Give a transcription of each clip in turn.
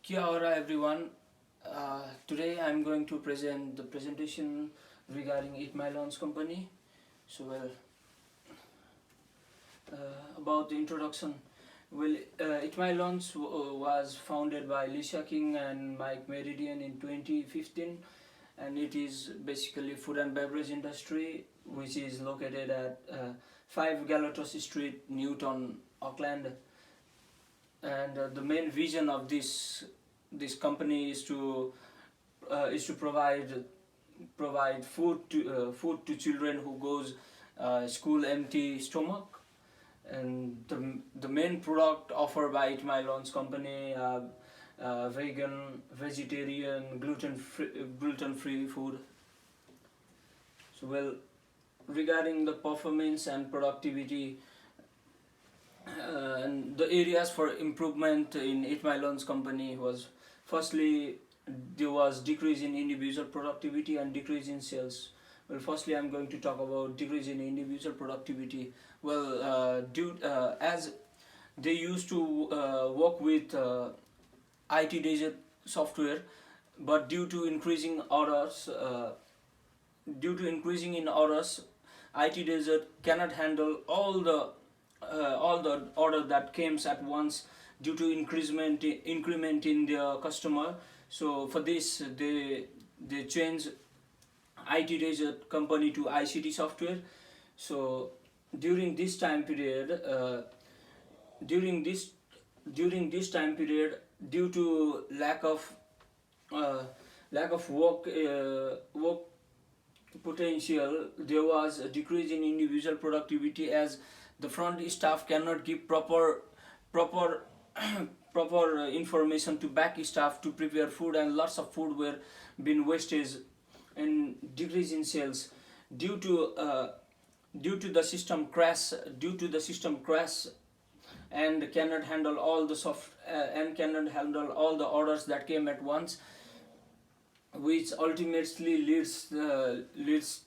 Kia ora everyone. Today I'm going to present the presentation regarding Eat My Lunch company. About the introduction. Eat My Lunch was founded by Lisa King and Mike Meridian in 2015, and it is basically food and beverage industry which is located at 5 Galatos Street, Newton, Auckland. And the main vision of this company is to provide food to children who goes school empty stomach. And the main product offered by Eat My Lunch company vegan, vegetarian, gluten free food. So regarding the performance and productivity, and the areas for improvement in Eat My Lunch company was, firstly, there was decrease in individual productivity and decrease in sales. Firstly, I'm going to talk about decrease in individual productivity. As they used to work with IT Digit software, but due to increasing in orders, IT Digit cannot handle all the order that comes at once due to increment in their customer. So for this, they change IT Digit company to ICT software. So during this time period, due to lack of work potential, there was a decrease in individual productivity, as the front staff cannot give proper proper information to back staff to prepare food, and lots of food were being wastage, and decrease in sales due to the system crash, and cannot handle all the orders that came at once, which ultimately leads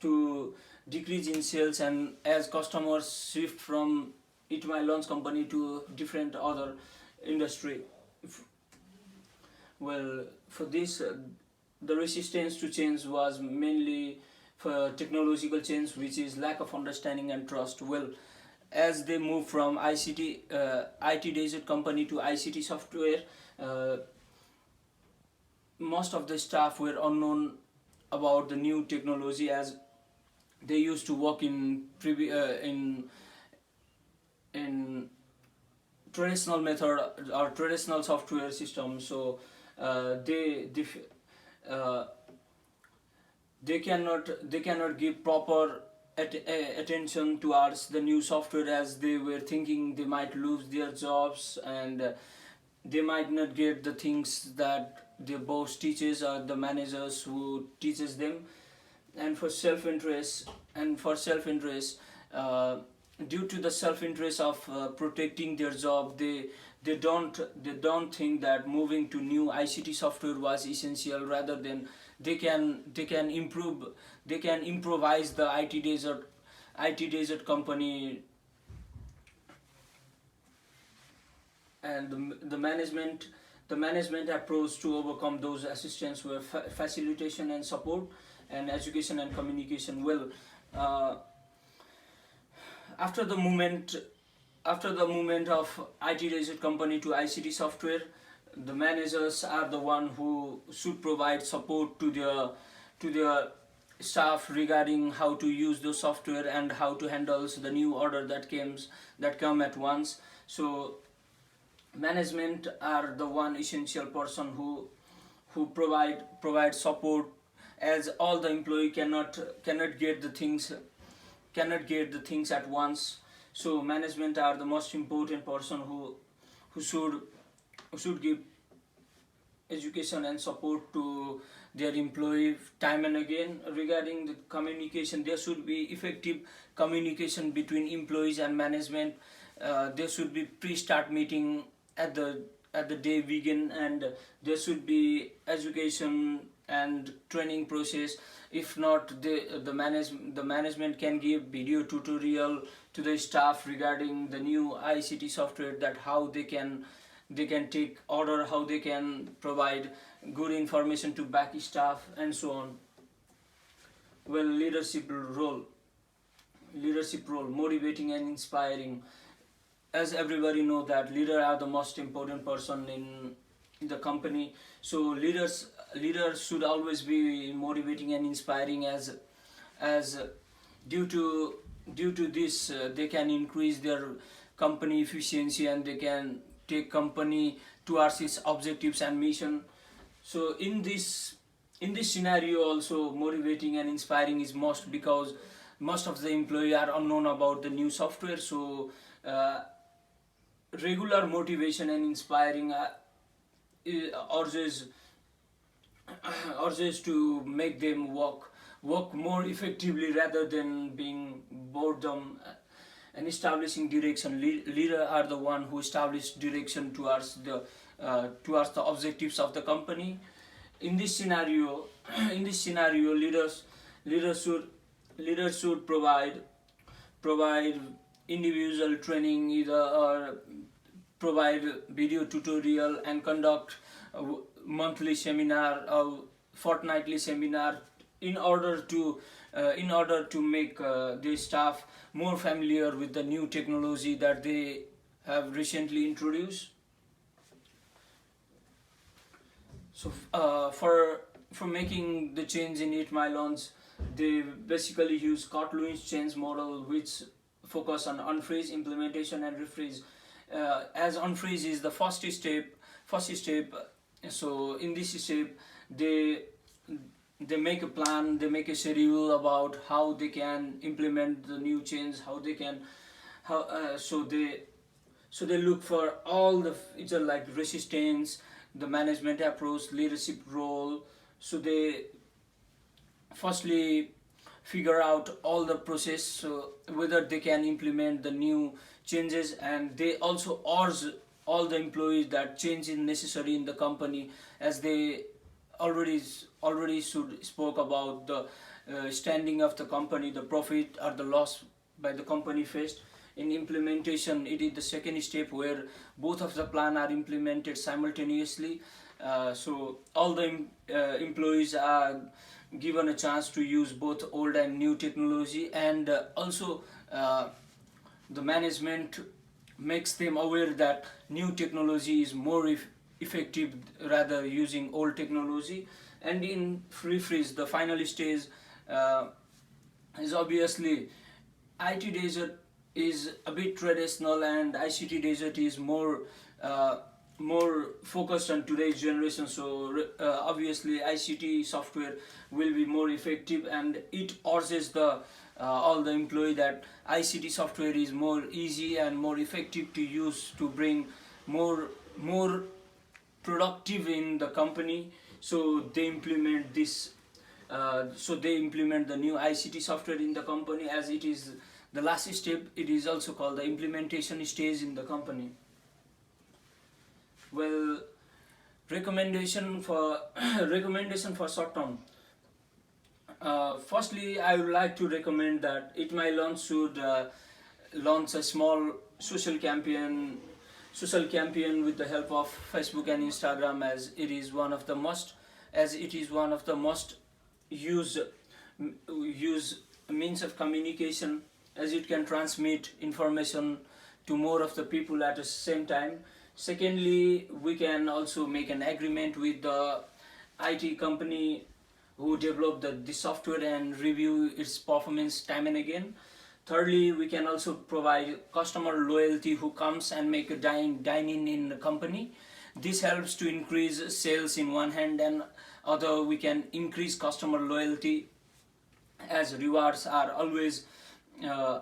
to decrease in sales, and as customers shift from Eat My Lunch company to different other industry. For this, the resistance to change was mainly for technological change, which is lack of understanding and trust. As they move from IT Digit company to ICT software, most of the staff were unknown about the new technology, as they used to work in traditional method or traditional software system. So they cannot give proper attention towards the new software, as they were thinking they might lose their jobs, and they might not get the things that their boss teaches or the managers who teaches them. And for self-interest, due to the self-interest of protecting their job, they don't think that moving to new ICT software was essential. Rather than they can improvise the IT Digit company. And the management approach to overcome those assistance were facilitation and support, and education and communication. After the movement of IT Digit company to ICT software, the managers are the one who should provide support to their staff regarding how to use the software and how to handle the new order that come at once. So management are the one essential person who provide support, as all the employee cannot get the things at once. So management are the most important person who should give education and support to their employee time and again. Regarding the communication, there should be effective communication between employees and management. There should be pre-start meeting at the day begin, and there should be education and training process. If not, the management can give video tutorial to the staff regarding the new ICT software, that how they can they can take order, how they can provide good information to back staff, and so on. Well, leadership role, motivating and inspiring. As everybody know that leader are the most important person in the company. So leaders should always be motivating and inspiring, as due to this they can increase their company efficiency, and they can take company towards its objectives and mission. So in this scenario also, motivating and inspiring is most, because most of the employee are unknown about the new software. So uh, regular motivation and inspiring urges urges to make them work more effectively rather than being boredom, and establishing direction. Leader are the one who establish direction towards the objectives of the company. In this scenario, in this scenario, leaders should leaders should provide individual training, either, or provide video tutorial, and conduct monthly seminar or fortnightly seminar, in order to make the staff more familiar with the new technology that they have recently introduced. So for making the change in 8 mylons, they basically use Kotlin change model, which focus on unfreeze, implementation, and refreeze. As unfreeze is the first step. So in this step, they they make a plan, they make a schedule about how they can implement the new change, how they can how so they look for all the feature like resistance, the management approach, leadership role. So they firstly figure out all the process, so whether they can implement the new changes, and they also urge all the employees that change is necessary in the company, as they already already should spoke about the standing of the company, the profit or the loss by the company faced. In implementation, it is the second step where both of the plan are implemented simultaneously. So all the employees are given a chance to use both old and new technology, and also the management makes them aware that new technology is more effective rather using old technology. And in free freeze, the final stage uh, is obviously IT desert is a bit traditional, and ICT desert is more focused on today's generation. So obviously ICT software will be more effective, and it urges the all the employee that ICT software is more easy and more effective to use to bring more productive in the company. So they implement this. So they implement the new ICT software in the company, as it is the last step. It is also called the implementation stage in the company. Well, recommendation for recommendation for short term. Firstly, I would like to recommend that it my launch should launch a small social campaign with the help of Facebook and Instagram, as it is one of the most used use means of communication, as it can transmit information to more of the people at the same time. Secondly, we can also make an agreement with the IT company who developed the software and review its performance time and again. Thirdly, we can also provide customer loyalty who comes and make a dine in the company. This helps to increase sales in one hand, and other we can increase customer loyalty, as rewards are uh,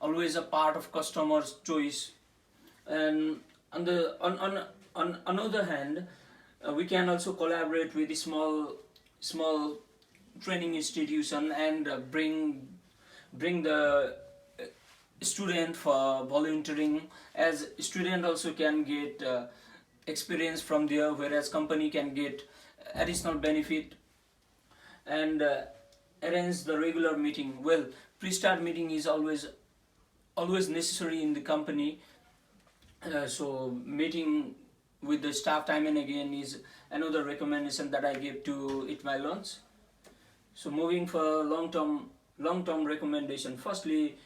always a part of customers' choice. And on another hand, we can also collaborate with the small training institution, and bring the student for volunteering, as student also can get experience from there, whereas company can get additional benefit. And arrange the regular meeting. Well, pre-start meeting is always necessary in the company. So with the staff time and again is another recommendation that I give to Eat My Lunch. So moving for long-term recommendation. Firstly,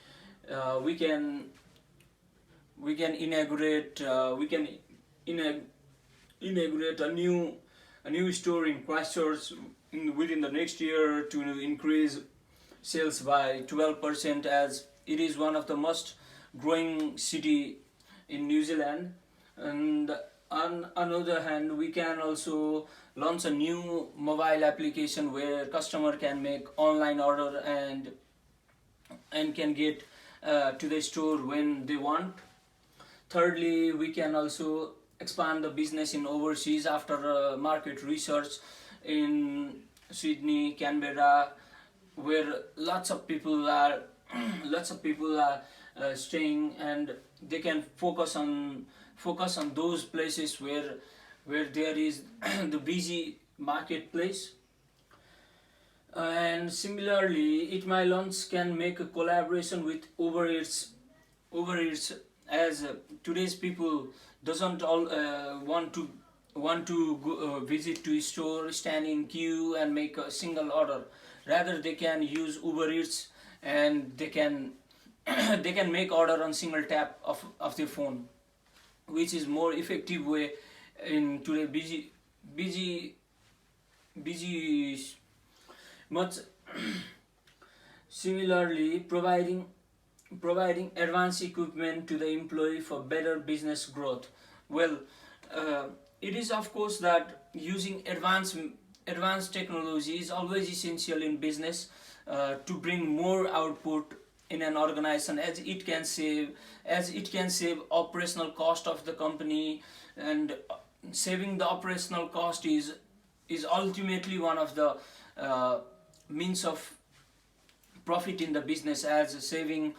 we can inaugurate inaugurate a new store in Christchurch within the next year to increase sales by 12%, as it is one of the most growing city in New Zealand. And on another hand, we can also launch a new mobile application where customer can make online order and can get to the store when they want. Thirdly, we can also expand the business in overseas after market research in Sydney, Canberra, where lots of people are staying, and they can focus on those places where there is the busy marketplace. And similarly, Eat My Lunch can make a collaboration with Uber Eats, as today's people doesn't all want to visit to a store, stand in queue and make a single order. Rather, they can use Uber Eats, and they can they can make order on single tap of their phone, which is more effective way in today busy much. Similarly, providing advanced equipment to the employee for better business growth. Well, it is of course that using advanced technology is always essential in business to bring more output in an organization, as it can save operational cost of the company. And saving the operational cost is ultimately one of the means of profit in the business, as saving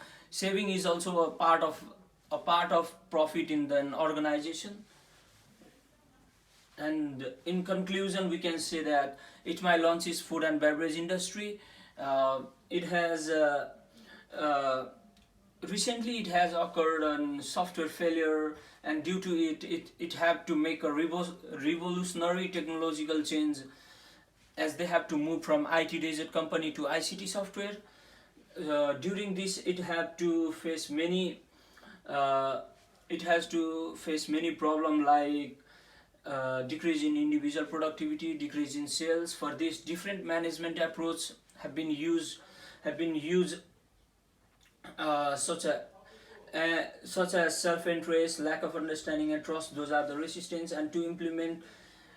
is also a part of profit in an organization. And in conclusion, we can say that Eat My Lunch is food and beverage industry. It has recently it has occurred on software failure, and due to it had to make a revolutionary technological change, as they have to move from IT-based company to ICT software. During this, it had to face many problems like decrease in individual productivity, decrease in sales. For this, different management approach have been used, such as self-interest, lack of understanding and trust. Those are the resistance, and to implement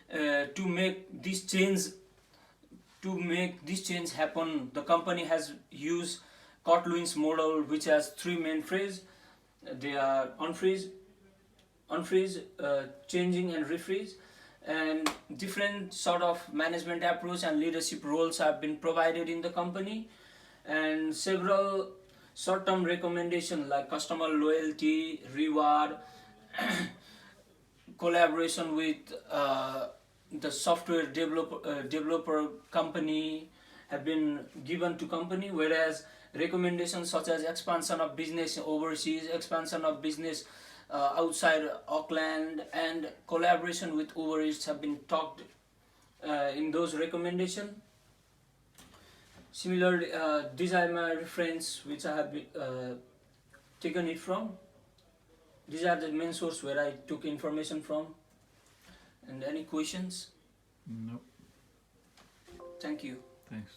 to make this change happen, the company has used Kotlin's model, which has three main phases. They are unfreeze, changing and refreeze. And different sort of management approach and leadership roles have been provided in the company, and several short-term recommendations like customer loyalty, reward, collaboration with the software developer company have been given to company, whereas recommendations such as expansion of business overseas, expansion of business outside Auckland, and collaboration with Uber Eats have been talked in those recommendations. Similarly, these are my reference which I have taken it from. These are the main source where I took information from. And any questions? Nope. Thank you. Thanks.